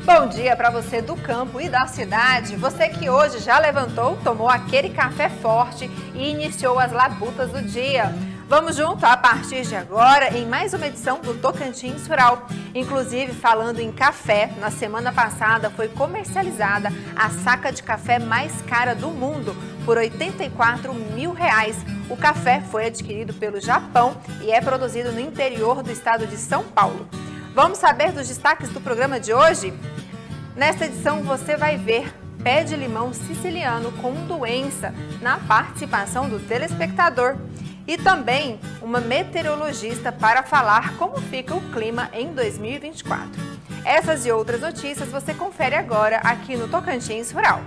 Bom dia para você do campo e da cidade. Você que hoje já levantou, tomou aquele café forte e iniciou as labutas do dia. Vamos junto a partir de agora em mais uma edição do Tocantins Rural. Inclusive, falando em café, na semana passada foi comercializada a saca de café mais cara do mundo, por R$84 mil. O café foi adquirido pelo Japão e é produzido no interior do estado de São Paulo. Vamos saber dos destaques do programa de hoje? Nesta edição você vai ver pé de limão siciliano com doença na participação do telespectador. E também uma meteorologista para falar como fica o clima em 2024. Essas e outras notícias você confere agora aqui no Tocantins Rural.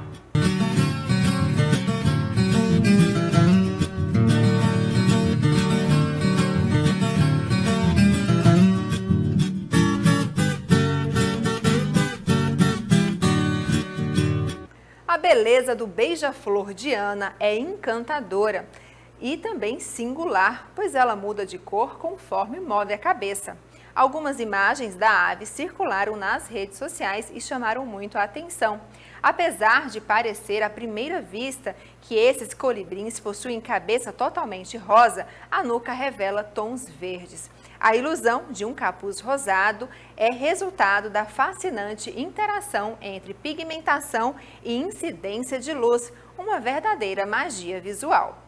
A beleza do beija-flor de Ana é encantadora e também singular, pois ela muda de cor conforme move a cabeça. Algumas imagens da ave circularam nas redes sociais e chamaram muito a atenção. Apesar de parecer à primeira vista que esses colibrins possuem cabeça totalmente rosa, a nuca revela tons verdes. A ilusão de um capuz rosado é resultado da fascinante interação entre pigmentação e incidência de luz, uma verdadeira magia visual.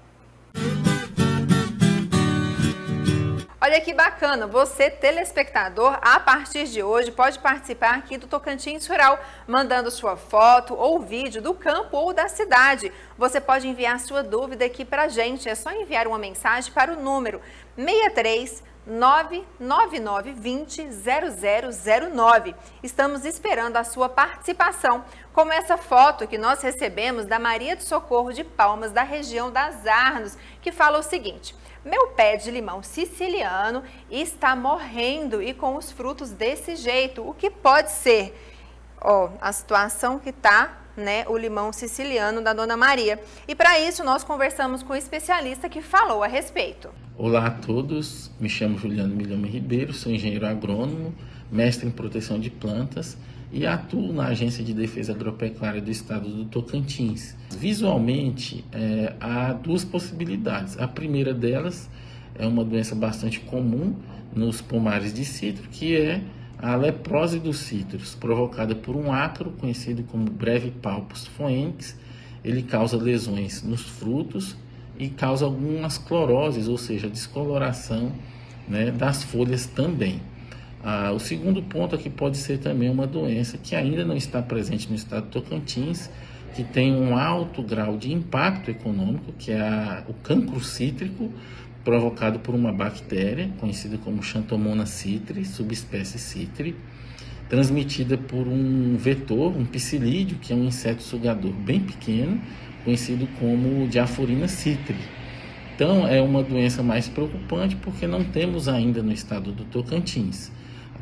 Olha que bacana, você telespectador, a partir de hoje pode participar aqui do Tocantins Rural, mandando sua foto ou vídeo do campo ou da cidade. Você pode enviar sua dúvida aqui pra gente, é só enviar uma mensagem para o número 63 999200009. Estamos esperando a sua participação, como essa foto que nós recebemos da Maria de Socorro de Palmas, da região das Arnos, que fala o seguinte: meu pé de limão siciliano está morrendo e com os frutos desse jeito, o que pode ser? A situação que está, né, o limão siciliano da Dona Maria. E para isso nós conversamos com o especialista que falou a respeito. Olá a todos, me chamo Juliano Milhama Ribeiro, sou engenheiro agrônomo, mestre em proteção de plantas e atuo na Agência de Defesa Agropecuária do Estado do Tocantins. Visualmente, há duas possibilidades. A primeira delas é uma doença bastante comum nos pomares de citro, que é a leprose dos citros, provocada por um ácaro conhecido como Brevipalpus foenix. Ele causa lesões nos frutos e causa algumas cloroses, ou seja, descoloração, né, das folhas também. O segundo ponto aqui pode ser também uma doença que ainda não está presente no estado do Tocantins, que tem um alto grau de impacto econômico, que é o cancro cítrico, provocado por uma bactéria conhecida como Xanthomonas citri, subespécie citri, transmitida por um vetor, um psilídeo, que é um inseto sugador bem pequeno, conhecido como Diaphorina citri. Então, é uma doença mais preocupante porque não temos ainda no estado do Tocantins.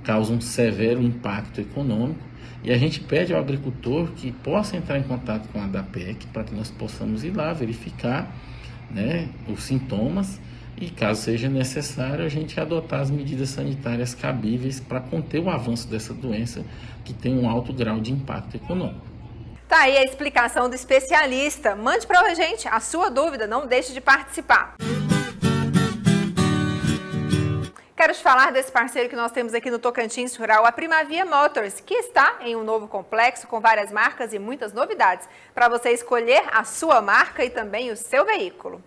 Causa um severo impacto econômico e a gente pede ao agricultor que possa entrar em contato com a ADAPEC para que nós possamos ir lá verificar, né, os sintomas e, caso seja necessário, a gente adotar as medidas sanitárias cabíveis para conter o avanço dessa doença que tem um alto grau de impacto econômico. Tá aí a explicação do especialista. Mande para a gente a sua dúvida, não deixe de participar. Quero te falar desse parceiro que nós temos aqui no Tocantins Rural, a Primavia Motors, que está em um novo complexo com várias marcas e muitas novidades para você escolher a sua marca e também o seu veículo.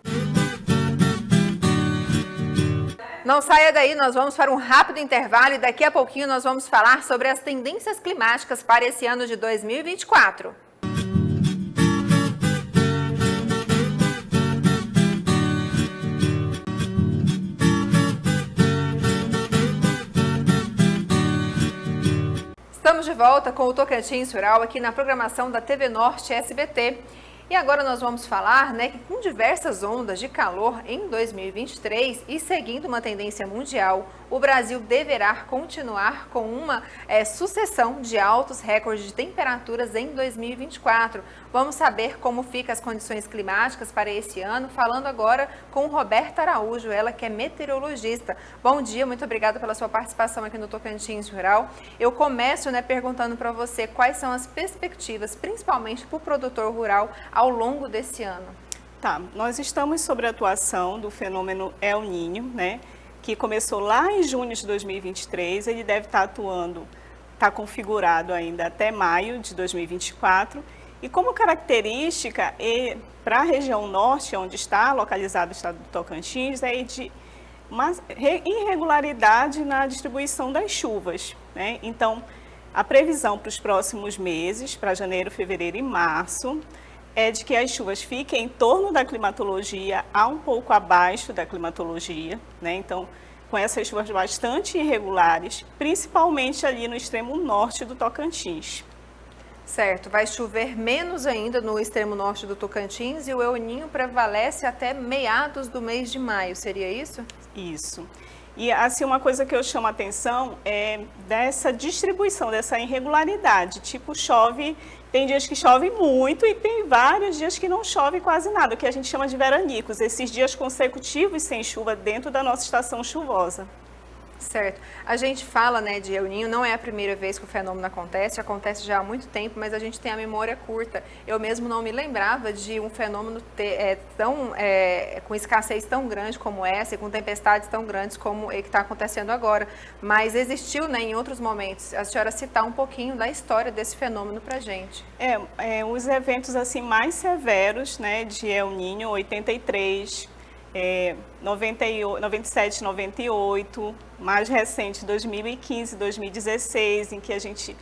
Não saia daí, nós vamos para um rápido intervalo e daqui a pouquinho nós vamos falar sobre as tendências climáticas para esse ano de 2024. Estamos de volta com o Tocantins Rural aqui na programação da TV Norte SBT. E agora nós vamos falar, né, que com diversas ondas de calor em 2023 e seguindo uma tendência mundial, o Brasil deverá continuar com uma sucessão de altos recordes de temperaturas em 2024. Vamos saber como ficam as condições climáticas para esse ano, falando agora com Roberta Araújo, ela que é meteorologista. Bom dia, muito obrigada pela sua participação aqui no Tocantins Rural. Eu começo, né, perguntando para você quais são as perspectivas, principalmente para o produtor rural, ao longo desse ano. Tá, nós estamos sobre a atuação do fenômeno El Niño, né, que começou lá em junho de 2023, ele deve estar atuando, está configurado ainda até maio de 2024, e como característica, para a região norte, onde está localizado o estado do Tocantins, é de uma irregularidade na distribuição das chuvas, né? Então, a previsão para os próximos meses, para janeiro, fevereiro e março, é de que as chuvas fiquem em torno da climatologia, a um pouco abaixo da climatologia, né? Então, com essas chuvas bastante irregulares, principalmente ali no extremo norte do Tocantins. Certo, vai chover menos ainda no extremo norte do Tocantins e o El Niño prevalece até meados do mês de maio, seria isso? Isso. E assim, uma coisa que eu chamo a atenção é dessa distribuição, dessa irregularidade, tipo chove, tem dias que chove muito e tem vários dias que não chove quase nada, o que a gente chama de veranicos, esses dias consecutivos sem chuva dentro da nossa estação chuvosa. Certo. A gente fala, né, de El Niño, não é a primeira vez que o fenômeno acontece já há muito tempo, mas a gente tem a memória curta. Eu mesmo não me lembrava de um fenômeno com escassez tão grande como essa e com tempestades tão grandes como o que está acontecendo agora. Mas existiu, né, em outros momentos. A senhora citar um pouquinho da história desse fenômeno para a gente. Os eventos assim mais severos, né, de El Niño, 83, 97, 98, mais recente 2015, 2016, em que a gente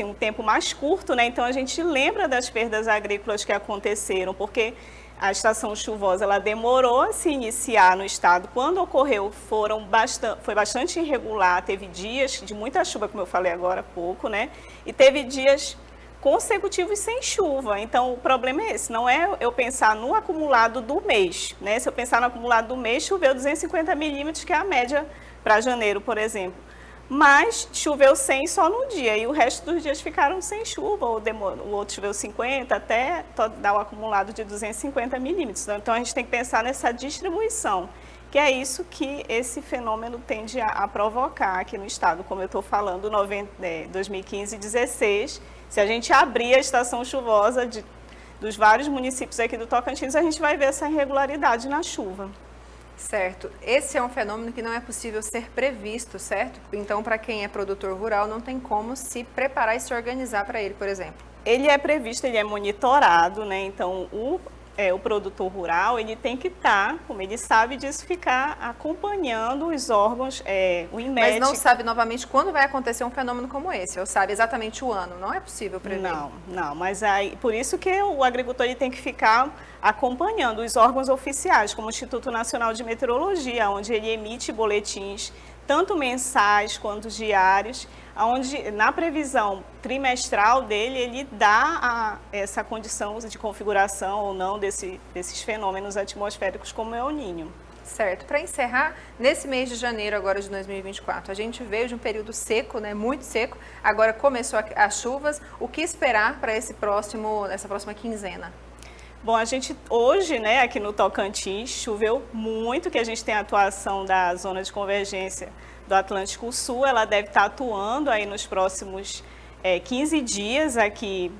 um tempo mais curto, né? Então a gente lembra das perdas agrícolas que aconteceram, porque a estação chuvosa ela demorou a se iniciar no estado. Quando ocorreu, foi bastante irregular, teve dias de muita chuva, como eu falei agora há pouco, né? E teve dias consecutivos sem chuva. Então, o problema é esse, não é eu pensar no acumulado do mês, né? Se eu pensar no acumulado do mês, choveu 250 milímetros, que é a média para janeiro, por exemplo. Mas choveu 100 só num dia e o resto dos dias ficaram sem chuva, ou o outro choveu 50, até dar o acumulado de 250 milímetros. Então, a gente tem que pensar nessa distribuição, que é isso que esse fenômeno tende a provocar aqui no estado, como eu estou falando, 2015 e 2016. Se a gente abrir a estação chuvosa dos vários municípios aqui do Tocantins, a gente vai ver essa irregularidade na chuva. Certo. Esse é um fenômeno que não é possível ser previsto, certo? Então, para quem é produtor rural, não tem como se preparar e se organizar para ele, por exemplo. Ele é previsto, ele é monitorado, né? Então, o produtor rural, ele tem que estar, como ele sabe disso, ficar acompanhando os órgãos, o INMET. Mas não sabe novamente quando vai acontecer um fenômeno como esse, ou sabe exatamente o ano, não é possível prever. Não, mas aí, por isso que o agricultor ele tem que ficar acompanhando os órgãos oficiais, como o Instituto Nacional de Meteorologia, onde ele emite boletins, tanto mensais quanto diários, onde na previsão trimestral dele, ele dá essa condição de configuração ou não desses fenômenos atmosféricos como é o El Niño. Certo. Para encerrar, nesse mês de janeiro agora de 2024, a gente veio de um período seco, né, muito seco, agora começou as chuvas. O que esperar para essa próxima quinzena? Bom, a gente hoje, né, aqui no Tocantins, choveu muito, que a gente tem a atuação da zona de convergência do Atlântico Sul, ela deve estar atuando aí nos próximos 15 dias aqui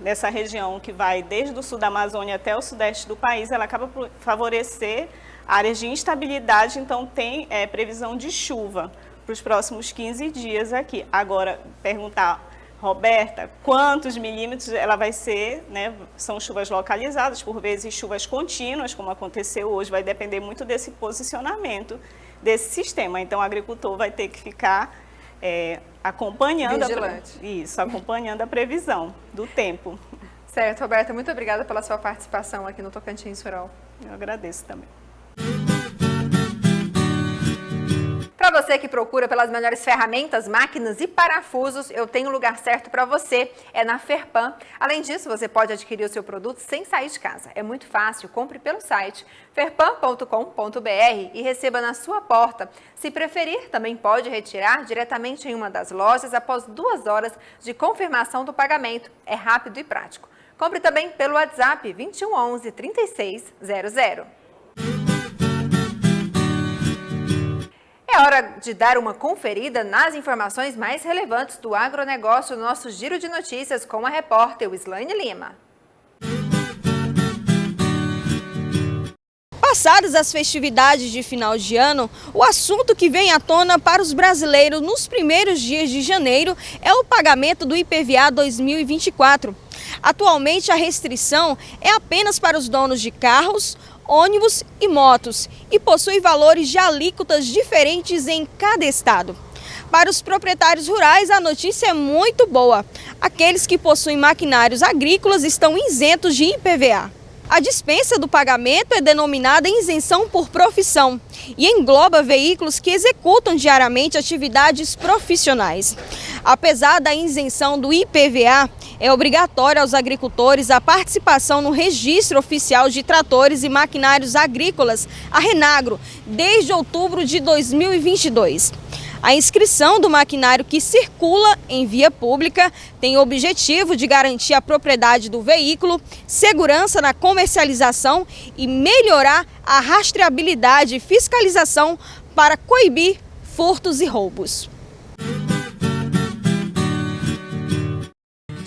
nessa região que vai desde o sul da Amazônia até o sudeste do país, ela acaba por favorecer áreas de instabilidade, então tem previsão de chuva para os próximos 15 dias aqui. Agora, perguntar, Roberta, quantos milímetros ela vai ser, né? São chuvas localizadas, por vezes chuvas contínuas, como aconteceu hoje, vai depender muito desse posicionamento desse sistema. Então, o agricultor vai ter que ficar acompanhando acompanhando a previsão do tempo. Certo, Roberta, muito obrigada pela sua participação aqui no Tocantins Rural. Eu agradeço também. Para Para você que procura pelas melhores ferramentas, máquinas e parafusos, eu tenho um lugar certo para você, é na Ferpan. Além disso, você pode adquirir o seu produto sem sair de casa. É muito fácil, compre pelo site ferpan.com.br e receba na sua porta. Se preferir, também pode retirar diretamente em uma das lojas após 2 horas de confirmação do pagamento. É rápido e prático. Compre também pelo WhatsApp 2111 3600. É hora de dar uma conferida nas informações mais relevantes do agronegócio no nosso Giro de Notícias com a repórter Wislaine Lima. Passadas as festividades de final de ano, o assunto que vem à tona para os brasileiros nos primeiros dias de janeiro é o pagamento do IPVA 2024. Atualmente, a restrição é apenas para os donos de carros, ônibus e motos e possui valores de alíquotas diferentes em cada estado. Para os proprietários rurais, a notícia é muito boa. Aqueles que possuem maquinários agrícolas estão isentos de IPVA. A dispensa do pagamento é denominada isenção por profissão e engloba veículos que executam diariamente atividades profissionais. Apesar da isenção do IPVA, é obrigatório aos agricultores a participação no Registro Oficial de Tratores e Maquinários Agrícolas, a Renagro, desde outubro de 2022. A inscrição do maquinário que circula em via pública tem o objetivo de garantir a propriedade do veículo, segurança na comercialização e melhorar a rastreabilidade e fiscalização para coibir furtos e roubos.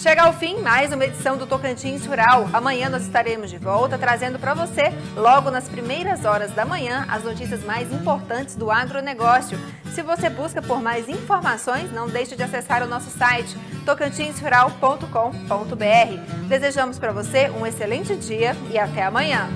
Chega ao fim mais uma edição do Tocantins Rural. Amanhã nós estaremos de volta trazendo para você, logo nas primeiras horas da manhã, as notícias mais importantes do agronegócio. Se você busca por mais informações, não deixe de acessar o nosso site tocantinsrural.com.br. Desejamos para você um excelente dia e até amanhã.